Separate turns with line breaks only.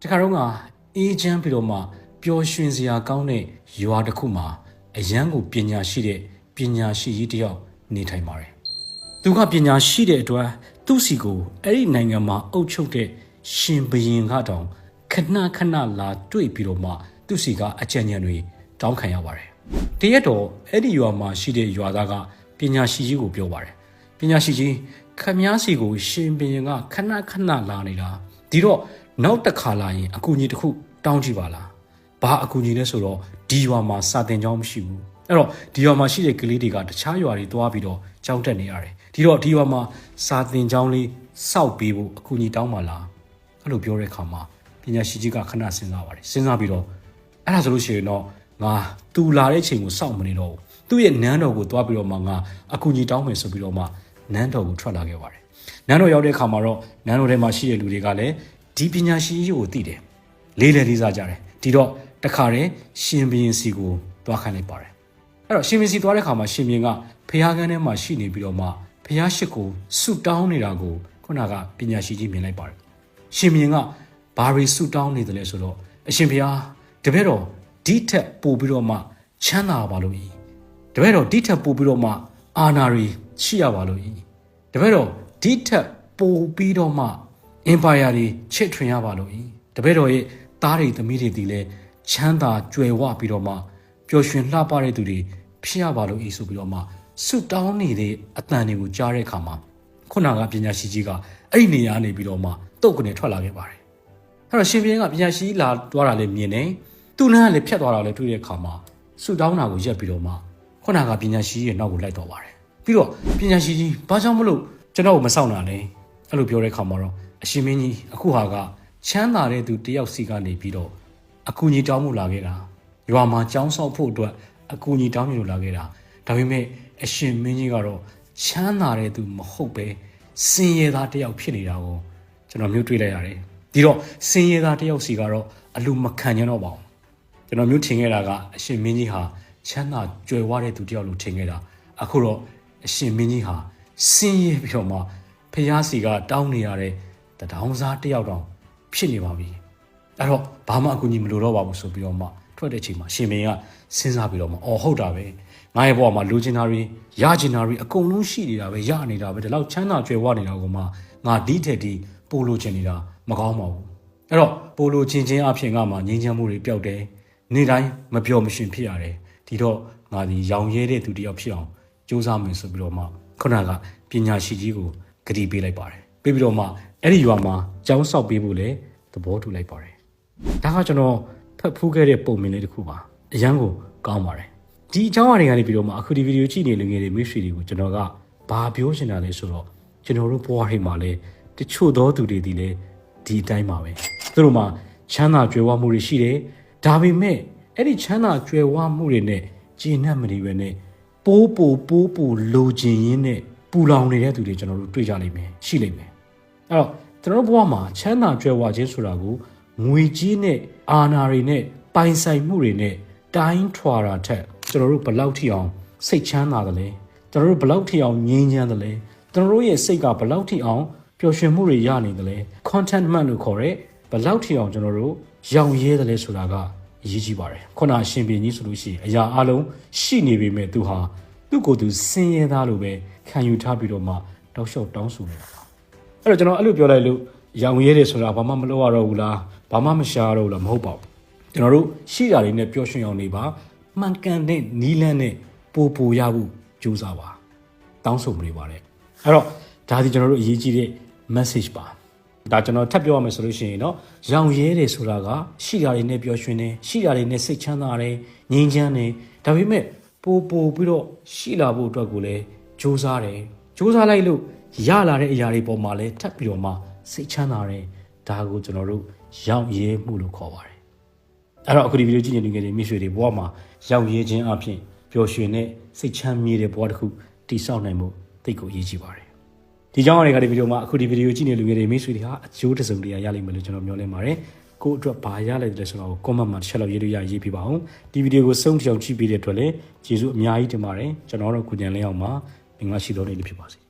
တခါတော့ကအေးချမ်းပြီးတော့မှပျော်ရွှင်စရာကောင်းတဲ့ရွာတစ်ခုမှာအရန်ကိုပညာရှိတဲ့ပညာရှိကြီးတယောက်နေထိုင်ပါတယ်သူကပညာရှိတဲ့အတွက်သူ့စီကိုအဲ့ဒီနိုင်ငံမှာအုပ်ချုပ်တဲ့ရှင်ဘရင်ကတောင်ခဏလာတွေ့ပြီးတော့မှသူ့စီကအကြံဉာဏ်တွေတောင်းခံရပါတယ်တရက်တော့အဲ့ဒီရွာမှာရှိတဲ့ရွာသားကပညာရှိကြီးကိုပြောပါတယ်ပညာရှိကြီးခမားစီကိုရှင်ဘရင်ကခဏလာနေတာဒီတော့နောက်တစ်ခါလာရင်အကူအညီတစ်ခုတောင်းကြည့်ပါလားဘာအကူအညီလဲဆိုတော့ဒီရွာမှာစာသင်ကျောင်းမရှိဘူးအဲ့တော့ဒီရွာမှာရှိတဲ့ကလေးတွေကတခြားရွာတွေသွားပြီးတော့ကျောင်းတက်နေရတယ်ဒီတော့ဒီရွာမှာစာသင်ကျောင်းလေးစောက်ပေးဖို့အကူအညီတောင်းပါလားအဲ့လိုပြောတဲ့အခါမှာပညာရှိကြီးကခဏစဉ်းစားပါတယ်စဉ်းစားပြီးတော့အဲ့ဒါဆိုလို့ရှိရင်တော့ငါသူလာတဲ့ချိန်ကိုစောင့်မနေတော့ဘူးသူ့ရဲ့နန်းတော်ကိုသွားပြီးတော့မှငါအကူအညီတောင်းမယ်ဆိုပြီးတော့မှနန်းတော်ကိုထွက်လာခဲ့ပါတယ်နန်းတော်ရောက်တဲ့အခါမှာတော့နန်းတော်ထဲမှာရှိတဲ့လူတွေကလည်းဒီပညာရှိကြီးကိုသိတယ်လေးစားကြတယ်ဒီတော့တခါတည်းရှင်ဘရင်စီကိုသွားခိုင်းလိုက်ပါတယ်အဲ့တော့ရှင်ဘရင်စီသွားတဲ့အခါမှာရှင်ဘရင်ကဖျားကန်းထဲမှာရှိနေပြီးတော့မှဖျားရှိကိုဆုတောင်းနေတာကိုခုနကပညာရှိကြီးမြင်လိုက်ပါတယ်ရှင်ဘရင်ကဘာတွေဆုတောင်းနေတယ်လဲဆိုတော့အရှင်ဘုရားတပည့်တော်ဒီထက်ပို့ပြီးတော့မှချမ်းသာပါလို့ဤတပည့်တော်ဒီထက်ပို့ပြီးတော့မှအာဏာတွေရှိရပါလို့ဤတပည့်တော်ဒီထက်ပို့ပြီးတော့မှအင်ပါယာတွေချစ်ထွင်ရပါလို့ဤတပည့်တော်ရဲ့သားတွေသမီးတွေဒီလဲချမ်းသာကြွယ်ဝပြီးတော့မှပျော်ရွှင်လှပတဲ့သူတွေဖြစ်ရပါလို့ဤဆိုပြီးတော့မှဆုတောင်းနေတဲ့အတန်တွေကိုကြားတဲ့အခါမှာခုနကပညာရှိကြီးကအဲ့ဒီနေရာနေပြီးတော့မှတုတ်ကနေထွက်လာခဲ့ပါတယ်အဲ့တော့ရှင်ဘုရင်ကပညာရှိလာသွားတာလည်းမြင်တယ်သူ့လမ်းကလည်းဖြတ်သွားတာလည်းတွေ့တဲ့အခါမှာဆုတောင်းတာကိုရက်ပြီးတော့မှခုနကပညာရှိရဲ့နောက်ကိုလိုက်တော့ပါတယ်ပြီးတော့ပညာရှိကြီးဘာကြောင့်မလို့ကျွန်တော်ကိုမဆောင်တာလဲအဲ့လိုပြောတဲ့အခါမှာတော့အရှင်မင်းကြီးအခုဟာကချမ်းသာတဲ့သူတယောက်စီကနေပြီးတော့အကူအညီတောင်းမှုလာခဲ့တာရွာမှာကျောင်းဆောက်ဖို့အတွက်အကူအညီတောင်းလို့လာခဲ့တာဒါပေမဲ့အရှင်မင်းကြီးကတော့ချမ်းသာတဲ့သူမဟုတ်ပဲစင်ရသားတယောက်ဖြစ်နေတာကိုကျွန်တော်မျိုးတွေ့လိုက်ရတယ်ဒီတော့စင်ရသားတယောက်စီကတော့အလူမခံကြတော့ပါဘူးကျွန်တော်မျိုးထင်ခဲ့တာကအရှင်မင်းကြီးဟာချမ်းသာကြွယ်ဝတဲ့သူတယောက်လို့ထင်ခဲ့တာအခုတော့အရှင်မင်းကြီးဟာစင်ရပြီးတော့မှဖျားစီကတောင်းနေရတဲ့တောင်းစားတယောက်တောင်ဖြစ်နေပါပြီအဲ့တော့ဘာမှအကူအညီမလိုတော့ပါဘူးဆိုပြီးတော့မှထွက်တဲ့ချိန်မှာရှင်မင်းကစဉ်းစားပြီးတော့မှအော်ဟုတ်တာပဲငါရဲ့ဘဝမှာလိုချင်တာတွေရချင်တာတွေအကုန်လုံးရှိနေတာပဲရနေတာပဲဒီလောက်ချမ်းသာကြွယ်ဝနေတာကိုမှငါဒီထက်ဒီပိုလိုချင်နေတာမကောင်းပါဘူးအဲ့တော့ပိုလိုချင်ချင်းအဖြစ်ငါမှငြိမ်းချမ်းမှုတွေပျောက်တယ်နေ့တိုင်းမပျော်မရွှင်ဖြစ်ရတယ်ဒီတော့ငါဒီရောင်ရဲတဲ့သူတယောက်ဖြစ်အောင်ကြိုးစားမယ်ဆိုပြီးတော့မှခုနကပညာရှိကြီးကိုဂတိပေးလိုက်ပါတယ်ပြီးပြီးတော့မှအဲ့ဒီရွာမှာကျောင်းဆောက်ပေးဖို့လည်းသဘောတူလိုက်ပါတယ်ဒါကကျွန်တော်ဖတ်ဖူးခဲ့တဲ့ပုံမြင်လေးတစ်ခုပါအရန်ကိုကောင်းပါတယ်ဒီအကြောင်းအရာတွေကနေပြီးတော့မှအခုဒီဗီဒီယိုကြည့်နေလူငယ်တွေမိတ်ဆွေတွေကိုကျွန်တော်ကဘာပြောချင်တာလဲဆိုတော့ကျွန်တော်တို့ဘဝတွေမှာလည်းတချို့သောသူတွေဒီလေဒီအတိုင်းပါပဲသူတို့မှာချမ်းသာကြွယ်ဝမှုတွေရှိတယ်ဒါပေမဲ့အဲ့ဒီချမ်းသာကြွယ်ဝမှုတွေနဲ့ကျေနပ်မနေပဲနဲ့ပိုးလိုချင်ရင်းနဲ့ပူလောင်နေတဲ့သူတွေကျွန်တော်တို့တွေ့ကြလိမ့်မယ်ရှိလိမ့်မယ်အဲ့တော့ကျွန်တော်တို့ဘဝမှာချမ်းသာကြွယ်ဝခြင်းဆိုတာကိုငွေကြီးနဲ့အာဏာတွေနဲ့ပိုင်ဆိုင်မှုတွေနဲ့တိုင်းထွာတာထက်ကျွန်တော်တို့ဘယ်လောက်ထိအောင်စိတ်ချမ်းသာတယ်လဲကျွန်တော်တို့ဘယ်လောက်ထိအောင်ငြိမ်းချမ်းတယ်လဲကျွန်တော်တို့ရဲ့စိတ်ကဘယ်လောက်ထိအောင်ပျော်ရွှင်မှုတွေရနေတယ်လဲ contentment လို့ခေါ်တဲ့ဘယ်လောက်ထိအောင်ကျွန်တော်တို့ရောင်ရဲတယ်လဲဆိုတာကအရေးကြီးပါတယ်ခုနအရှင်ဘုရင်ကြီးဆိုလို့ရှိရင်အရာအလုံးရှိနေပေမဲ့သူဟာသူ့ကိုယ်သူစင်ရဲသားလိုပဲခံယူထားပြီးတော့မှတောက်လျှောက်တောင်းဆိုနေတာအဲ့တော့ကျွန်တော်အဲ့လိုပြောလိုက်လို့ရောင်ရဲတယ်ဆိုတာဘာမှမလုပ်ရတော့ဘူးလားဘာမှမရှာတော့ဘူးလားမဟုတ်ပါဘူးကျွန်တော်တို့ရှိတာတွေနဲ့ပျော်ရွှင်အောင်နေပါမှန်ကန်တဲ့နီးလန်းနဲ့ပိုရဖို့ကြိုးစားပါတောင်းဆိုမနေပါနဲ့အဲ့တော့ဒါဒီကျွန်တော်တို့အရေးကြီးတဲ့ message ပါဒါကျွန်တော်ထပ်ပြောရမယ်ဆိုလို့ရှိရင်เนาะရောင်ရဲတယ်ဆိုတာကရှိတာတွေနဲ့ပျော်ရွှင်တယ်ရှိတာတွေနဲ့စိတ်ချမ်းသာတယ်ငြိမ်းချမ်းတယ်ဒါပေမဲ့ပိုပြီးတော့ရှိလာဖို့အတွက်ကိုလည်းကြိုးစားတယ်ကြိုးစားလိုက်လို့ရလာတဲ့အရာတွေပေါ်မှာလည်းထပ်ပြီးတော့မှစိတ်ချမ်းသာတယ်ဒါကိုကျွန်တော်တို့ရောင်ရဲမှုလို့ခေါ်ပါတယ်အဲ့တော့အခုဒီဗီဒီယိုကြည့်နေနေမိတ်ဆွေတွေဘဝမှာရောင်ရဲခြင်းအပြင်ပျော်ရွှင်တဲ့စိတ်ချမ်းမြေတဲ့ဘဝတစ်ခုတည်ဆောက်နိုင်မှုသိကိုအရေးကြီးပါတယ်ဒီကြောင့်အရာတွေကဒီဗီဒီယိုမှာအခုဒီဗီဒီယိုကြည့်နေလူငယ်တွေမိတ်ဆွေတွေဟာအကျိုးတစုံတရာရလိမ့်မယ်လို့ကျွန်တော်မျှော်လင့်ပါတယ်ကိုယ့်အတွက်ဘာရလိုက်တယ်ဆိုတော့ comment မှာတစ်ချက်လောက်ရေးလို့ရေးပြပါအောင်ဒီဗီဒီယိုကိုဆုံးဖြတ်ကြည့်ပြီးတဲ့အတွက်လည်းကျေးဇူးအများကြီးတင်ပါတယ်ကျွန်တော်တို့ကုညံလင်းအောင်မှာမင်္ဂလာရှိသောနေ့လေးဖြစ်ပါစေ